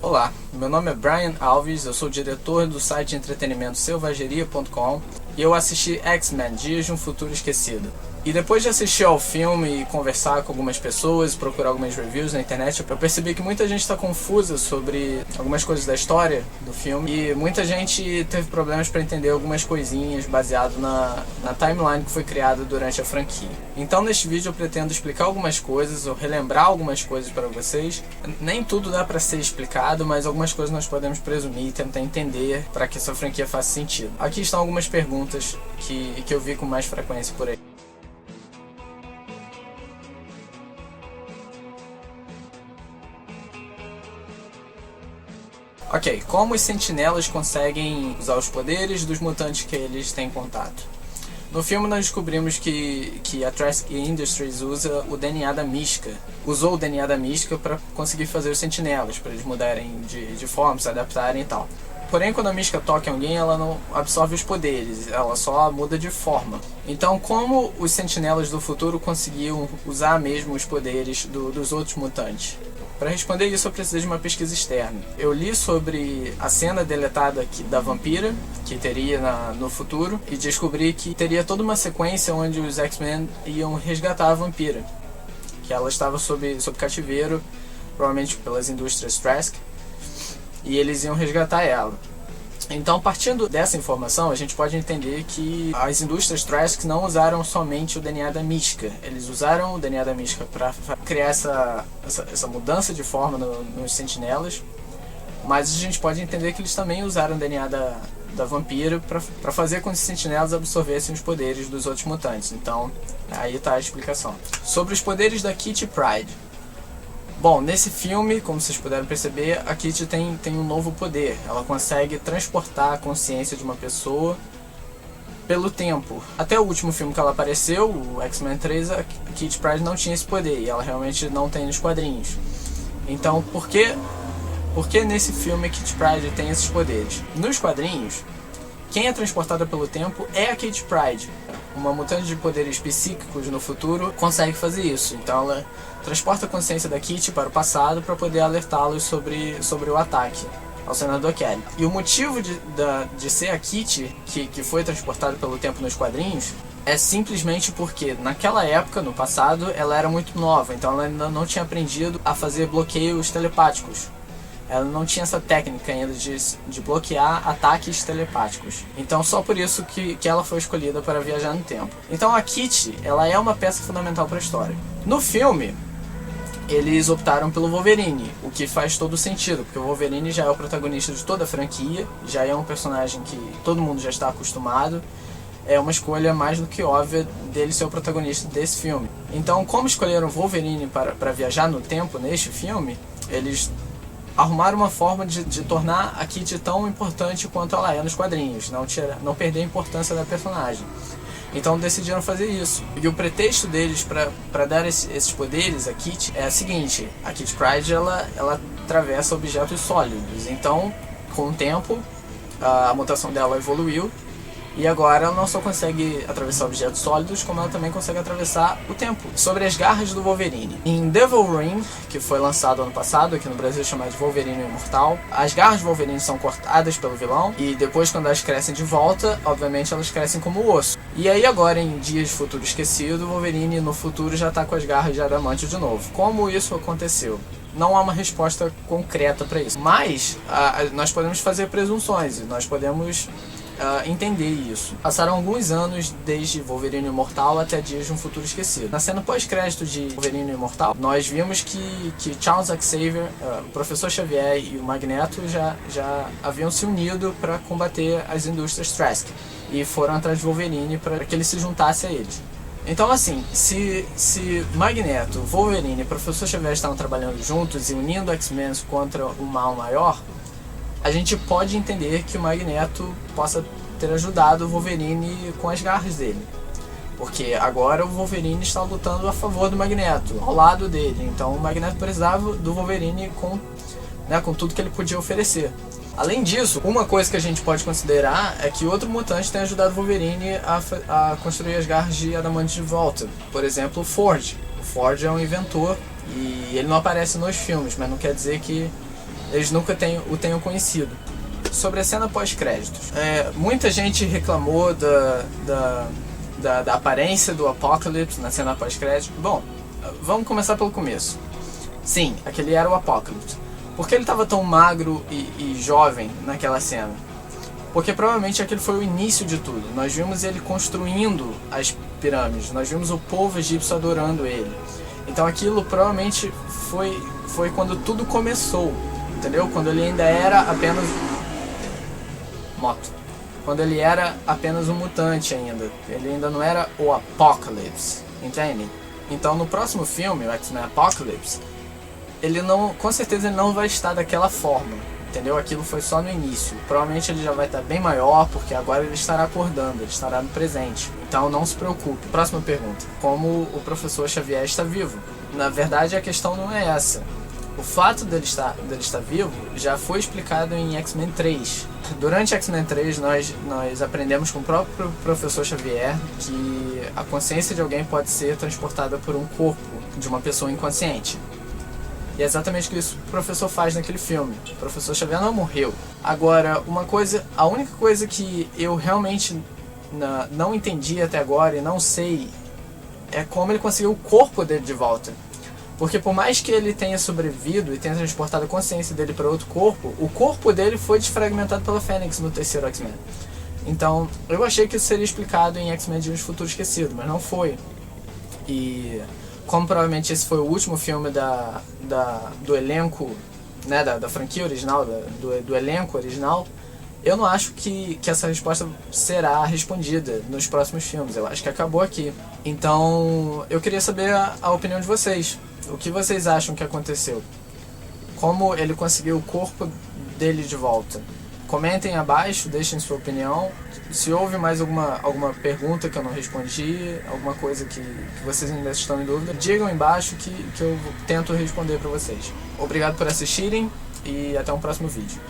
Olá, meu nome é Brian Alves, eu sou diretor do site de entretenimento selvageria.com e eu assisti X-Men, Dias de um Futuro Esquecido. E depois de assistir ao filme e conversar com algumas pessoas, procurar algumas reviews na internet, eu percebi que muita gente está confusa sobre algumas coisas da história do filme e muita gente teve problemas para entender algumas coisinhas baseado na timeline que foi criada durante a franquia. Então neste vídeo eu pretendo explicar algumas coisas, ou relembrar algumas coisas para vocês. Nem tudo dá para ser explicado, mas algumas coisas nós podemos presumir e tentar entender para que essa franquia faça sentido. Aqui estão algumas perguntas que eu vi com mais frequência por aí. Ok, como os sentinelas conseguem usar os poderes dos mutantes que eles têm contato? No filme nós descobrimos que a Trask Industries usou o DNA da Mística para conseguir fazer os sentinelas, para eles mudarem de forma, se adaptarem e tal. Porém, quando a Mística toca em alguém, ela não absorve os poderes, ela só muda de forma. Então, como os sentinelas do futuro conseguiam usar mesmo os poderes dos outros mutantes? Para responder isso, eu precisei de uma pesquisa externa. Eu li sobre a cena deletada da vampira, que teria no futuro, e descobri que teria toda uma sequência onde os X-Men iam resgatar a vampira, que ela estava sob cativeiro, provavelmente pelas indústrias Trask, e eles iam resgatar ela. Então, partindo dessa informação, a gente pode entender que as indústrias Trask não usaram somente o DNA da Mística. Eles usaram o DNA da Mística para criar essa mudança de forma nos sentinelas, mas a gente pode entender que eles também usaram o DNA da vampira para fazer com que os sentinelas absorvessem os poderes dos outros mutantes. Então, aí está a explicação. Sobre os poderes da Kitty Pryde. Bom, nesse filme, como vocês puderam perceber, a Kitty tem um novo poder. Ela consegue transportar a consciência de uma pessoa pelo tempo. Até o último filme que ela apareceu, o X-Men 3, a Kitty Pryde não tinha esse poder, e ela realmente não tem nos quadrinhos. Então, por que nesse filme a Kitty Pryde tem esses poderes? Nos quadrinhos, quem é transportada pelo tempo é a Kitty Pryde. Uma mutante de poderes psíquicos no futuro consegue fazer isso. Então ela transporta a consciência da Kitty para o passado para poder alertá-los sobre o ataque ao Senador Kelly. E o motivo de ser a Kitty que foi transportada pelo tempo nos quadrinhos é simplesmente porque naquela época, no passado, ela era muito nova. Então ela ainda não tinha aprendido a fazer bloqueios telepáticos. Ela não tinha essa técnica ainda de bloquear ataques telepáticos. Então só por isso que ela foi escolhida para viajar no tempo. Então a Kitty, ela é uma peça fundamental para a história. No filme, eles optaram pelo Wolverine, o que faz todo sentido, porque o Wolverine já é o protagonista de toda a franquia, já é um personagem que todo mundo já está acostumado. É uma escolha mais do que óbvia dele ser o protagonista desse filme. Então, como escolheram o Wolverine para viajar no tempo neste filme, eles arrumaram uma forma de tornar a Kitty tão importante quanto ela é nos quadrinhos, não perder a importância da personagem. Então decidiram fazer isso. E o pretexto deles para dar esses poderes a Kitty é o seguinte: a Kitty Pryde ela atravessa objetos sólidos. Então, com o tempo, a mutação dela evoluiu. E agora ela não só consegue atravessar objetos sólidos, como ela também consegue atravessar o tempo. Sobre as garras do Wolverine. Em Devil Ring, que foi lançado ano passado, aqui no Brasil chamado de Wolverine Imortal, as garras do Wolverine são cortadas pelo vilão, e depois, quando elas crescem de volta, obviamente elas crescem como osso. E aí agora, em Dias de Futuro Esquecido, o Wolverine no futuro já está com as garras de adamantio de novo. Como isso aconteceu? Não há uma resposta concreta para isso. Mas nós podemos fazer presunções, e nós podemos entender isso. Passaram alguns anos desde Wolverine Imortal até Dias de um Futuro Esquecido. Na cena pós-crédito de Wolverine Imortal, nós vimos que Charles Xavier, o Professor Xavier e o Magneto já haviam se unido para combater as indústrias Trask e foram atrás de Wolverine para que ele se juntasse a eles. Então, assim, se Magneto, Wolverine e Professor Xavier estavam trabalhando juntos e unindo X-Men contra um mal maior, a gente pode entender que o Magneto possa ter ajudado o Wolverine com as garras dele. Porque agora o Wolverine está lutando a favor do Magneto, ao lado dele. Então o Magneto precisava do Wolverine com tudo que ele podia oferecer. Além disso, uma coisa que a gente pode considerar é que outro mutante tem ajudado o Wolverine a construir as garras de adamantio de volta. Por exemplo, o Ford. O Ford é um inventor e ele não aparece nos filmes, mas não quer dizer que eles nunca o tenham conhecido. Sobre a cena pós-créditos, muita gente reclamou da aparência do Apocalypse na cena pós-crédito. Bom, vamos começar pelo começo. Sim, aquele era o Apocalypse. Por que ele estava tão magro e jovem naquela cena? Porque provavelmente aquele foi o início de tudo. Nós vimos ele construindo as pirâmides, nós vimos o povo egípcio adorando ele. Então aquilo provavelmente foi quando tudo começou, entendeu? Quando ele ainda era apenas... Quando ele era apenas um mutante ainda. Ele ainda não era o Apocalypse, entende? Então no próximo filme, o X-Men Apocalypse, com certeza ele não vai estar daquela forma, entendeu? Aquilo foi só no início. Provavelmente ele já vai estar bem maior, porque agora ele estará acordando, ele estará no presente. Então não se preocupe. Próxima pergunta. Como o professor Xavier está vivo? Na verdade a questão não é essa. O fato dele estar vivo já foi explicado em X-Men 3. Durante X-Men 3 nós aprendemos com o próprio professor Xavier que a consciência de alguém pode ser transportada por um corpo de uma pessoa inconsciente. E é exatamente isso que o professor faz naquele filme. O professor Xavier não morreu. Agora, a única coisa que eu realmente não entendi até agora e não sei é como ele conseguiu o corpo dele de volta. Porque por mais que ele tenha sobrevivido e tenha transportado a consciência dele para outro corpo, o corpo dele foi desfragmentado pela Fênix no terceiro X-Men. Então, eu achei que isso seria explicado em X-Men Dias do Futuro Esquecido, mas não foi. E como provavelmente esse foi o último filme do elenco, né, da franquia original, do elenco original, eu não acho que essa resposta será respondida nos próximos filmes. Eu acho que acabou aqui. Então, eu queria saber a opinião de vocês. O que vocês acham que aconteceu? Como ele conseguiu o corpo dele de volta? Comentem abaixo, deixem sua opinião. Se houve mais alguma pergunta que eu não respondi, alguma coisa que vocês ainda estão em dúvida, digam embaixo que eu tento responder para vocês. Obrigado por assistirem e até um próximo vídeo.